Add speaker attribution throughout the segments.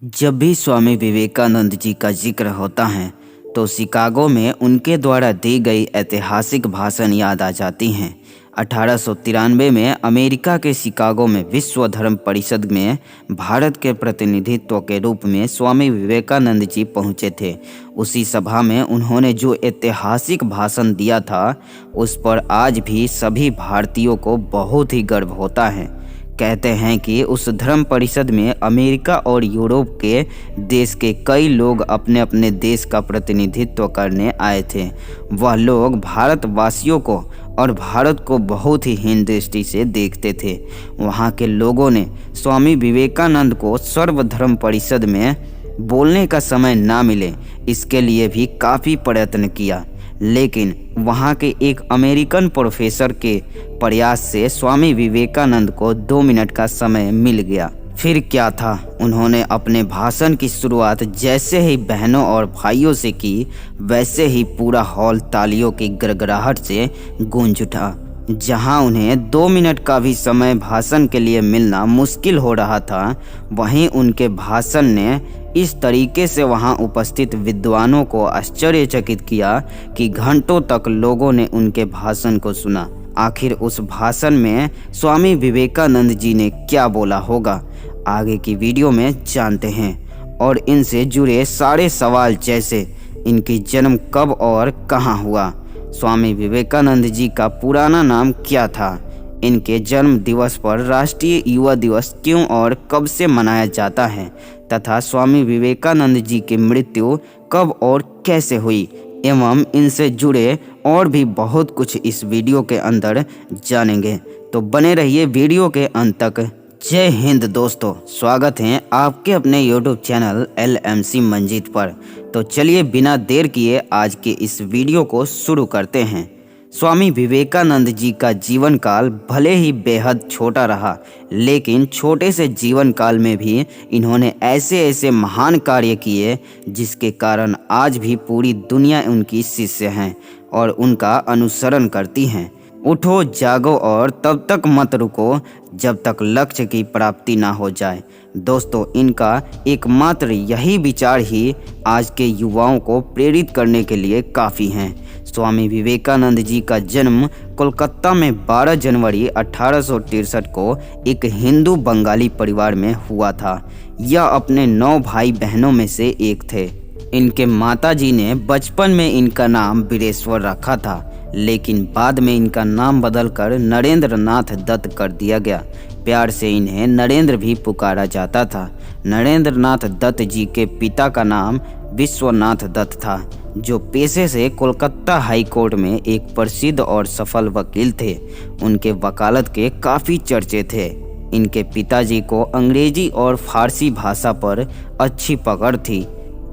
Speaker 1: जब भी स्वामी विवेकानंद जी का जिक्र होता है तो शिकागो में उनके द्वारा दी गई ऐतिहासिक भाषण याद आ जाती हैं। 1893 में अमेरिका के शिकागो में विश्व धर्म परिषद में भारत के प्रतिनिधित्व के रूप में स्वामी विवेकानंद जी पहुंचे थे। उसी सभा में उन्होंने जो ऐतिहासिक भाषण दिया था उस पर आज भी सभी भारतीयों को बहुत ही गर्व होता है। कहते हैं कि उस धर्म परिषद में अमेरिका और यूरोप के देश के कई लोग अपने अपने देश का प्रतिनिधित्व करने आए थे। वह लोग भारतवासियों को और भारत को बहुत ही हीन दृष्टि से देखते थे। वहाँ के लोगों ने स्वामी विवेकानंद को सर्वधर्म परिषद में बोलने का समय ना मिले इसके लिए भी काफ़ी प्रयत्न किया, लेकिन वहाँ के एक अमेरिकन प्रोफेसर के प्रयास से स्वामी विवेकानंद को 2 मिनट का समय मिल गया। फिर क्या था, उन्होंने अपने भाषण की शुरुआत जैसे ही बहनों और भाइयों से की वैसे ही पूरा हॉल तालियों की गड़गड़ाहट से गूंज उठा। जहां उन्हें 2 मिनट का भी समय भाषण के लिए मिलना मुश्किल हो रहा था, वहीं उनके भाषण ने इस तरीके से वहां उपस्थित विद्वानों को आश्चर्यचकित किया कि घंटों तक लोगों ने उनके भाषण को सुना। आखिर उस भाषण में स्वामी विवेकानंद जी ने क्या बोला होगा, आगे की वीडियो में जानते हैं। और इनसे जुड़े सारे सवाल जैसे इनकी जन्म कब और कहां हुआ, स्वामी विवेकानंद जी का पुराना नाम क्या था, इनके जन्म दिवस पर राष्ट्रीय युवा दिवस क्यों और कब से मनाया जाता है, तथा स्वामी विवेकानंद जी की मृत्यु कब और कैसे हुई, एवं इनसे जुड़े और भी बहुत कुछ इस वीडियो के अंदर जानेंगे। तो बने रहिए वीडियो के अंत तक। जय हिंद दोस्तों, स्वागत है आपके अपने YouTube चैनल LMC मंजीत पर। तो चलिए बिना देर किए आज के इस वीडियो को शुरू करते हैं। स्वामी विवेकानंद जी का जीवन काल भले ही बेहद छोटा रहा, लेकिन छोटे से जीवन काल में भी इन्होंने ऐसे ऐसे महान कार्य किए जिसके कारण आज भी पूरी दुनिया उनकी शिष्य हैं और उनका अनुसरण करती हैं। उठो जागो और तब तक मत रुको जब तक लक्ष्य की प्राप्ति ना हो जाए। दोस्तों, इनका एकमात्र यही विचार ही आज के युवाओं को प्रेरित करने के लिए काफ़ी हैं। स्वामी विवेकानंद जी का जन्म कोलकाता में 12 जनवरी 1863 को एक हिंदू बंगाली परिवार में हुआ था। यह अपने 9 भाई बहनों में से एक थे। इनके माताजी ने बचपन में इनका नाम वीरेश्वर रखा था, लेकिन बाद में इनका नाम बदलकर नरेंद्र नाथ दत्त कर दिया गया। प्यार से इन्हें नरेंद्र भी पुकारा जाता था। नरेंद्र नाथ दत्त जी के पिता का नाम विश्वनाथ दत्त था, जो पेशे से कोलकाता हाई कोर्ट में एक प्रसिद्ध और सफल वकील थे। उनके वकालत के काफ़ी चर्चे थे। इनके पिताजी को अंग्रेजी और फारसी भाषा पर अच्छी पकड़ थी।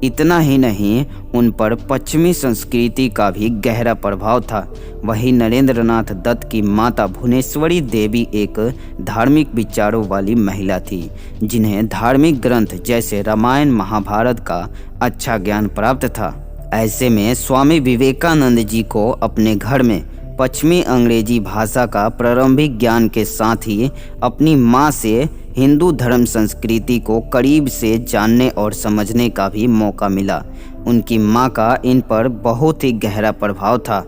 Speaker 1: इतना ही नहीं, उन पर पश्चिमी संस्कृति का भी गहरा प्रभाव था। वहीं नरेंद्रनाथ दत्त की माता भुवनेश्वरी देवी एक धार्मिक विचारों वाली महिला थी, जिन्हें धार्मिक ग्रंथ जैसे रामायण महाभारत का अच्छा ज्ञान प्राप्त था। ऐसे में स्वामी विवेकानंद जी को अपने घर में पश्चिमी अंग्रेजी भाषा का प्रारंभिक ज्ञान के साथ ही अपनी माँ से हिंदू धर्म संस्कृति को करीब से जानने और समझने का भी मौका मिला। उनकी माँ का इन पर बहुत ही गहरा प्रभाव था।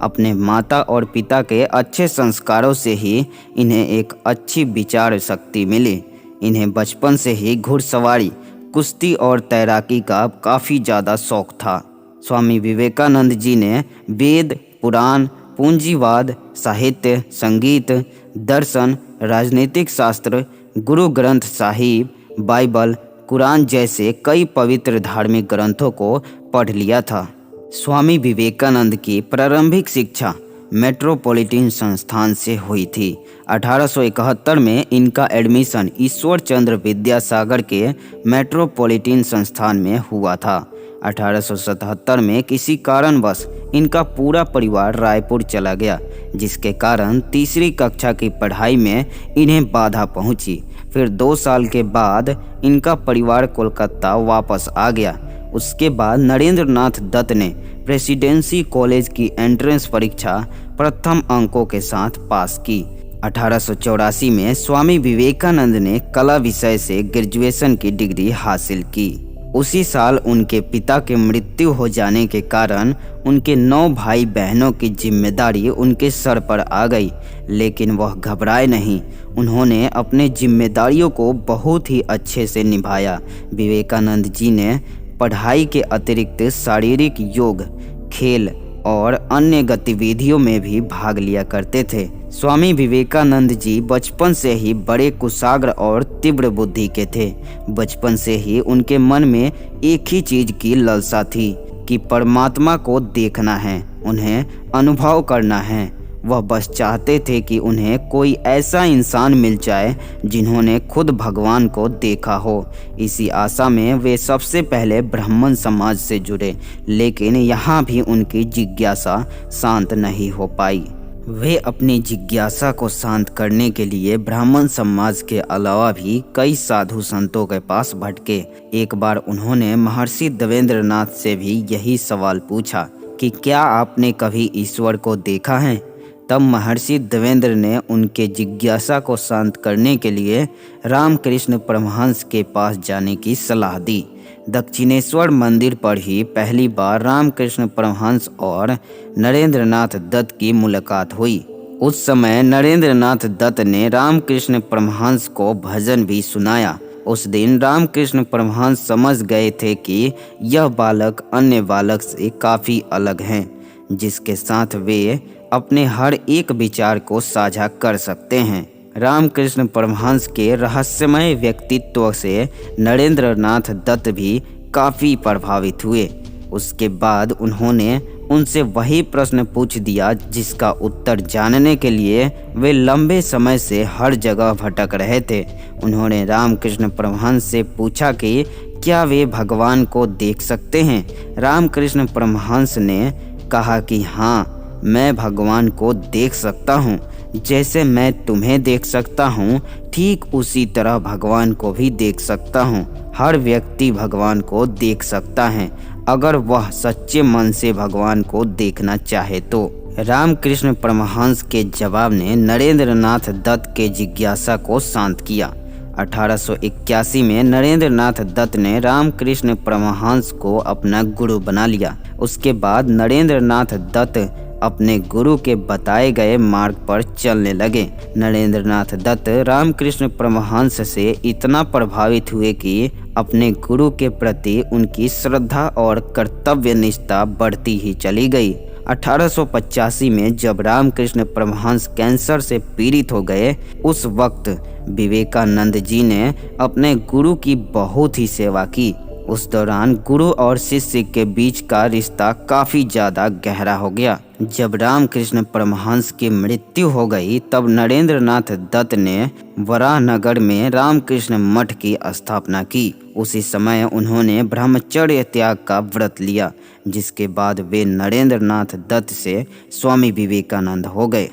Speaker 1: अपने माता और पिता के अच्छे संस्कारों से ही इन्हें एक अच्छी विचार शक्ति मिली। इन्हें बचपन से ही घुड़सवारी, कुश्ती और तैराकी का काफ़ी ज़्यादा शौक था। स्वामी विवेकानंद जी ने वेद, पुराण, पूंजीवाद, साहित्य, संगीत, दर्शन, राजनीतिक शास्त्र, गुरु ग्रंथ साहिब, बाइबल, कुरान जैसे कई पवित्र धार्मिक ग्रंथों को पढ़ लिया था। स्वामी विवेकानंद की प्रारंभिक शिक्षा मेट्रोपॉलिटन संस्थान से हुई थी। 1871 में इनका एडमिशन ईश्वर चंद्र विद्यासागर के मेट्रोपॉलिटन संस्थान में हुआ था। 1877 में किसी कारणवश इनका पूरा परिवार रायपुर चला गया, जिसके कारण तीसरी कक्षा की पढ़ाई में इन्हें बाधा पहुंची। फिर 2 साल के बाद इनका परिवार कोलकाता वापस आ गया। उसके बाद नरेंद्र नाथ दत्त ने प्रेसिडेंसी कॉलेज की एंट्रेंस परीक्षा प्रथम अंकों के साथ पास की। 1884 में स्वामी विवेकानंद ने कला विषय से ग्रेजुएशन की डिग्री हासिल की। उसी साल उनके पिता के मृत्यु हो जाने के कारण उनके 9 भाई बहनों की जिम्मेदारी उनके सर पर आ गई, लेकिन वह घबराए नहीं। उन्होंने अपने जिम्मेदारियों को बहुत ही अच्छे से निभाया। विवेकानंद जी ने पढ़ाई के अतिरिक्त शारीरिक योग, खेल और अन्य गतिविधियों में भी भाग लिया करते थे। स्वामी विवेकानंद जी बचपन से ही बड़े कुशाग्र और तीव्र बुद्धि के थे। बचपन से ही उनके मन में एक ही चीज की लालसा थी कि परमात्मा को देखना है, उन्हें अनुभव करना है। वह बस चाहते थे कि उन्हें कोई ऐसा इंसान मिल जाए जिन्होंने खुद भगवान को देखा हो। इसी आशा में वे सबसे पहले ब्राह्मण समाज से जुड़े, लेकिन यहाँ भी उनकी जिज्ञासा शांत नहीं हो पाई। वे अपनी जिज्ञासा को शांत करने के लिए ब्राह्मण समाज के अलावा भी कई साधु संतों के पास भटके। एक बार उन्होंने महर्षि देवेंद्रनाथ से भी यही सवाल पूछा कि क्या आपने कभी ईश्वर को देखा है? तब महर्षि देवेंद्र ने उनके जिज्ञासा को शांत करने के लिए रामकृष्ण परमहंस के पास जाने की सलाह दी। दक्षिणेश्वर मंदिर पर ही पहली बार रामकृष्ण परमहंस और नरेंद्रनाथ दत्त की मुलाकात हुई। उस समय नरेंद्रनाथ दत्त ने रामकृष्ण परमहंस को भजन भी सुनाया। उस दिन रामकृष्ण परमहंस समझ गए थे कि यह बालक अन्य बालक से काफ़ी अलग हैं, जिसके साथ वे अपने हर एक विचार को साझा कर सकते हैं। रामकृष्ण परमहंस के रहस्यमय व्यक्तित्व से नरेंद्रनाथ दत्त भी काफ़ी प्रभावित हुए। उसके बाद उन्होंने उनसे वही प्रश्न पूछ दिया जिसका उत्तर जानने के लिए वे लंबे समय से हर जगह भटक रहे थे। उन्होंने रामकृष्ण परमहंस से पूछा कि क्या वे भगवान को देख सकते हैं? रामकृष्ण परमहंस ने कहा कि हाँ, मैं भगवान को देख सकता हूँ। जैसे मैं तुम्हें देख सकता हूँ, ठीक उसी तरह भगवान को भी देख सकता हूँ। हर व्यक्ति भगवान को देख सकता है, अगर वह सच्चे मन से भगवान को देखना चाहे तो। रामकृष्ण परमहंस के जवाब ने नरेंद्रनाथ दत्त के जिज्ञासा को शांत किया। 1881 में नरेंद्रनाथ दत्त ने रामकृष्ण परमहंस को अपना गुरु बना लिया। उसके बाद नरेंद्रनाथ दत्त अपने गुरु के बताए गए मार्ग पर चलने लगे। नरेंद्रनाथ दत्त रामकृष्ण परमहंस से इतना प्रभावित हुए कि अपने गुरु के प्रति उनकी श्रद्धा और कर्तव्य निष्ठा बढ़ती ही चली गई। 1885 में जब रामकृष्ण परमहंस कैंसर से पीड़ित हो गए, उस वक्त विवेकानंद जी ने अपने गुरु की बहुत ही सेवा की। उस दौरान गुरु और शिष्य के बीच का रिश्ता काफ़ी ज़्यादा गहरा हो गया। जब रामकृष्ण परमहंस की मृत्यु हो गई, तब नरेंद्रनाथ दत्त ने वराहनगर में रामकृष्ण मठ की स्थापना की। उसी समय उन्होंने ब्रह्मचर्य त्याग का व्रत लिया, जिसके बाद वे नरेंद्रनाथ दत्त से स्वामी विवेकानंद हो गए।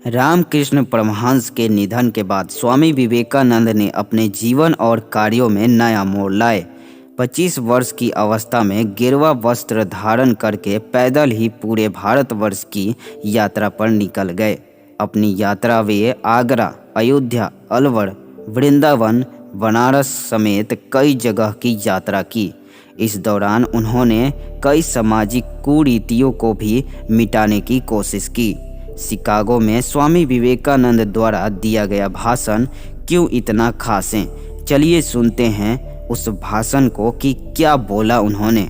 Speaker 1: रामकृष्ण परमहंस के निधन के बाद स्वामी विवेकानंद ने अपने जीवन और कार्यों में नया मोड़ लाए। 25 वर्ष की अवस्था में गेरुआ वस्त्र धारण करके पैदल ही पूरे भारतवर्ष की यात्रा पर निकल गए। अपनी यात्रा वे आगरा, अयोध्या, अलवर, वृंदावन, बनारस समेत कई जगह की यात्रा की। इस दौरान उन्होंने कई सामाजिक कुरीतियों को भी मिटाने की कोशिश की। शिकागो में स्वामी विवेकानंद द्वारा दिया गया भाषण क्यों इतना खास है? चलिए सुनते हैं उस भाषण को कि क्या बोला उन्होंने।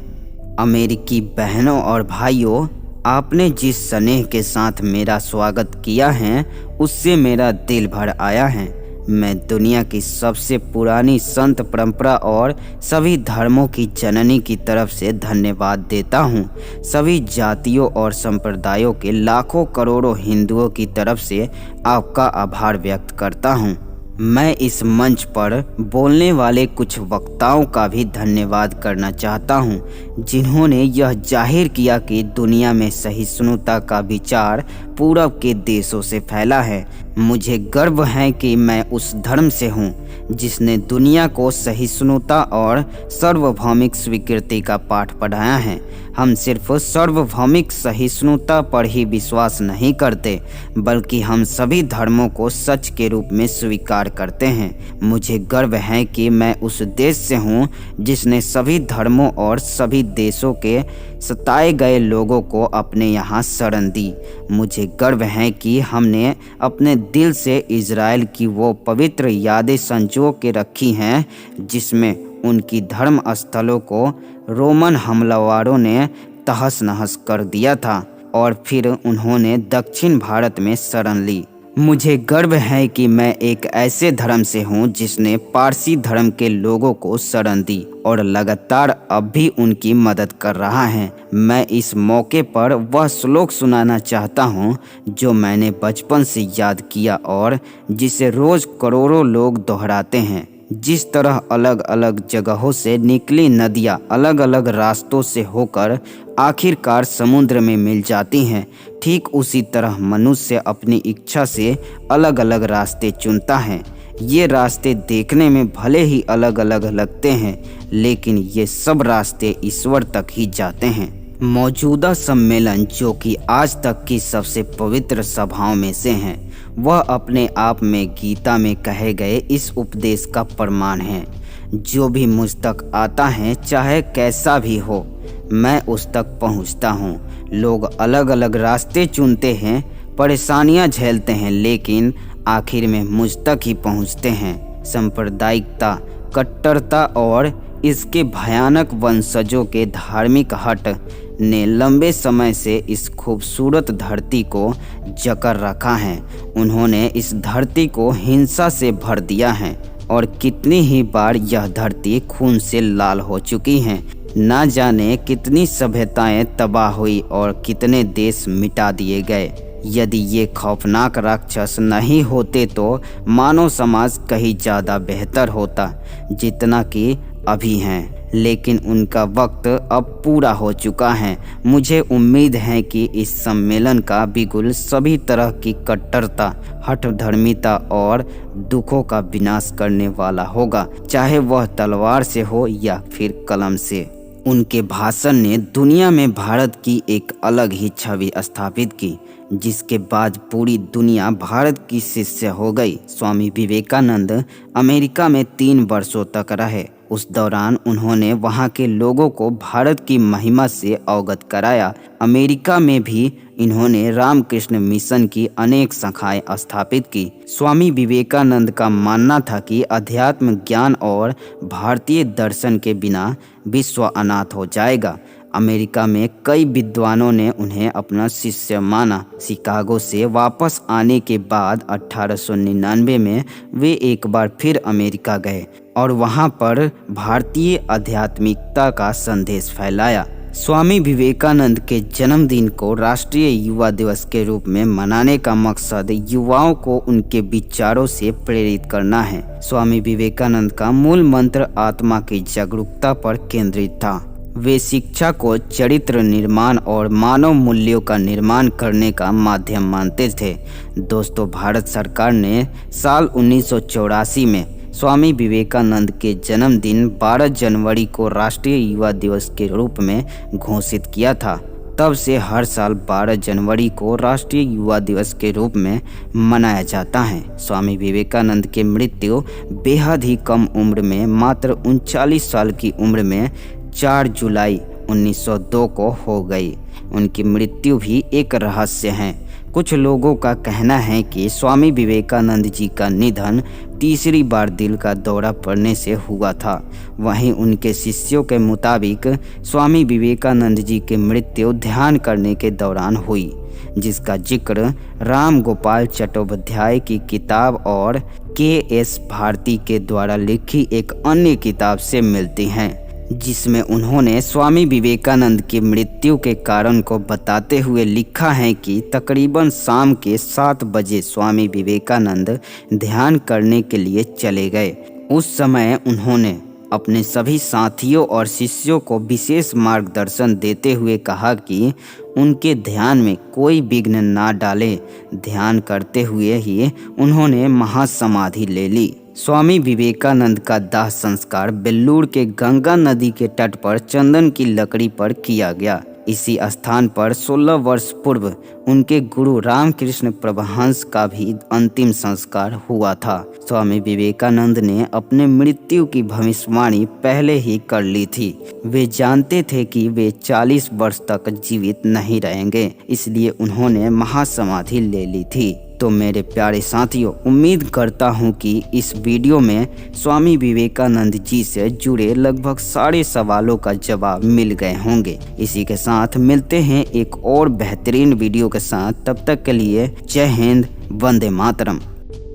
Speaker 1: अमेरिकी बहनों और भाइयों, आपने जिस स्नेह के साथ मेरा स्वागत किया है, उससे मेरा दिल भर आया है। मैं दुनिया की सबसे पुरानी संत परंपरा और सभी धर्मों की जननी की तरफ से धन्यवाद देता हूँ। सभी जातियों और संप्रदायों के लाखों करोड़ों हिंदुओं की तरफ से आपका आभार व्यक्त करता हूँ। मैं इस मंच पर बोलने वाले कुछ वक्ताओं का भी धन्यवाद करना चाहता हूं, जिन्होंने यह जाहिर किया कि दुनिया में सहिष्णुता का विचार पूरब के देशों से फैला है। मुझे गर्व है कि मैं उस धर्म से हूँ जिसने दुनिया को सहिष्णुता और सार्वभौमिक स्वीकृति का पाठ पढ़ाया है। हम सिर्फ सार्वभौमिक सहिष्णुता पर ही विश्वास नहीं करते, बल्कि हम सभी धर्मों को सच के रूप में स्वीकार करते हैं। मुझे गर्व है कि मैं उस देश से हूँ जिसने सभी धर्मों और सभी देशों के सताए गए लोगों को अपने यहाँ शरण दी। मुझे गर्व है कि हमने अपने दिल से इज़राइल की वो पवित्र यादें संजो के रखी हैं जिसमें उनकी धर्म स्थलों को रोमन हमलावरों ने तहस नहस कर दिया था और फिर उन्होंने दक्षिण भारत में शरण ली। मुझे गर्व है कि मैं एक ऐसे धर्म से हूँ जिसने पारसी धर्म के लोगों को शरण दी और लगातार अब भी उनकी मदद कर रहा है। मैं इस मौके पर वह श्लोक सुनाना चाहता हूँ जो मैंने बचपन से याद किया और जिसे रोज करोड़ों लोग दोहराते हैं। जिस तरह अलग अलग जगहों से निकली नदियाँ अलग अलग रास्तों से होकर आखिरकार समुद्र में मिल जाती हैं, ठीक उसी तरह मनुष्य अपनी इच्छा से अलग अलग रास्ते चुनता है। ये रास्ते देखने में भले ही अलग अलग लगते हैं, लेकिन ये सब रास्ते ईश्वर तक ही जाते हैं। मौजूदा सम्मेलन, जो कि आज तक की सबसे पवित्र सभाओं में से हैं, वह अपने आप में गीता में कहे गए इस उपदेश का प्रमाण है। जो भी मुझ तक आता है, चाहे कैसा भी हो, मैं उस तक पहुंचता हूं। लोग अलग अलग रास्ते चुनते हैं, परेशानियां झेलते हैं, लेकिन आखिर में मुझ तक ही पहुंचते हैं। सांप्रदायिकता, कट्टरता और इसके भयानक वंशजों के धार्मिक हट ने लंबे समय से इस खूबसूरत धरती को जकड़ रखा है। उन्होंने इस धरती को हिंसा से भर दिया है और कितनी ही बार यह धरती खून से लाल हो चुकी है। ना जाने कितनी सभ्यताएं तबाह हुई और कितने देश मिटा दिए गए। यदि ये खौफनाक राक्षस नहीं होते तो मानव समाज कहीं ज़्यादा बेहतर होता जितना कि अभी हैं, लेकिन उनका वक्त अब पूरा हो चुका है। मुझे उम्मीद है कि इस सम्मेलन का बिगुल सभी तरह की कट्टरता, हठधर्मिता और दुखों का विनाश करने वाला होगा, चाहे वह तलवार से हो या फिर कलम से। उनके भाषण ने दुनिया में भारत की एक अलग ही छवि स्थापित की, जिसके बाद पूरी दुनिया भारत की शिष्य हो गई। स्वामी विवेकानंद अमेरिका में 3 वर्षों तक रहे। उस दौरान उन्होंने वहां के लोगों को भारत की महिमा से अवगत कराया। अमेरिका में भी इन्होंने रामकृष्ण मिशन की अनेक शाखाएं स्थापित की। स्वामी विवेकानंद का मानना था कि अध्यात्म ज्ञान और भारतीय दर्शन के बिना विश्व अनाथ हो जाएगा। अमेरिका में कई विद्वानों ने उन्हें अपना शिष्य माना। शिकागो से वापस आने के बाद 1899 में वे एक बार फिर अमेरिका गए और वहां पर भारतीय आध्यात्मिकता का संदेश फैलाया। स्वामी विवेकानंद के जन्मदिन को राष्ट्रीय युवा दिवस के रूप में मनाने का मकसद युवाओं को उनके विचारों से प्रेरित करना है। स्वामी विवेकानंद का मूल मंत्र आत्मा की जागरूकता पर केंद्रित था। वे शिक्षा को चरित्र निर्माण और मानव मूल्यों का निर्माण करने का माध्यम मानते थे। दोस्तों, भारत सरकार ने साल 1984 में स्वामी विवेकानंद के जन्मदिन 12 जनवरी को राष्ट्रीय युवा दिवस के रूप में घोषित किया था। तब से हर साल 12 जनवरी को राष्ट्रीय युवा दिवस के रूप में मनाया जाता है। स्वामी विवेकानंद की मृत्यु बेहद ही कम उम्र में, मात्र 39 साल की उम्र में 4 जुलाई 1902 को हो गई। उनकी मृत्यु भी एक रहस्य है। कुछ लोगों का कहना है कि स्वामी विवेकानंद जी का निधन तीसरी बार दिल का दौरा पड़ने से हुआ था। वहीं उनके शिष्यों के मुताबिक स्वामी विवेकानंद जी की मृत्यु ध्यान करने के दौरान हुई, जिसका जिक्र राम गोपाल चट्टोपाध्याय की किताब और के.एस. भारती के द्वारा लिखी एक अन्य किताब से मिलती हैं, जिसमें उन्होंने स्वामी विवेकानंद की मृत्यु के कारण को बताते हुए लिखा है कि तकरीबन शाम के 7 बजे स्वामी विवेकानंद ध्यान करने के लिए चले गए। उस समय उन्होंने अपने सभी साथियों और शिष्यों को विशेष मार्गदर्शन देते हुए कहा कि उनके ध्यान में कोई विघ्न ना डाले। ध्यान करते हुए ही उन्होंने महासमाधि ले ली। स्वामी विवेकानंद का दाह संस्कार बेल्लूर के गंगा नदी के तट पर चंदन की लकड़ी पर किया गया। इसी स्थान पर 16 वर्ष पूर्व उनके गुरु रामकृष्ण परमहंस का भी अंतिम संस्कार हुआ था। स्वामी विवेकानंद ने अपने मृत्यु की भविष्यवाणी पहले ही कर ली थी। वे जानते थे कि वे 40 वर्ष तक जीवित नहीं रहेंगे, इसलिए उन्होंने महासमाधि ले ली थी। तो मेरे प्यारे साथियों, उम्मीद करता हूँ कि इस वीडियो में स्वामी विवेकानंद जी से जुड़े लगभग सारे सवालों का जवाब मिल गए होंगे। इसी के साथ मिलते हैं एक और बेहतरीन वीडियो के साथ। तब तक के लिए जय हिंद, वंदे मातरम।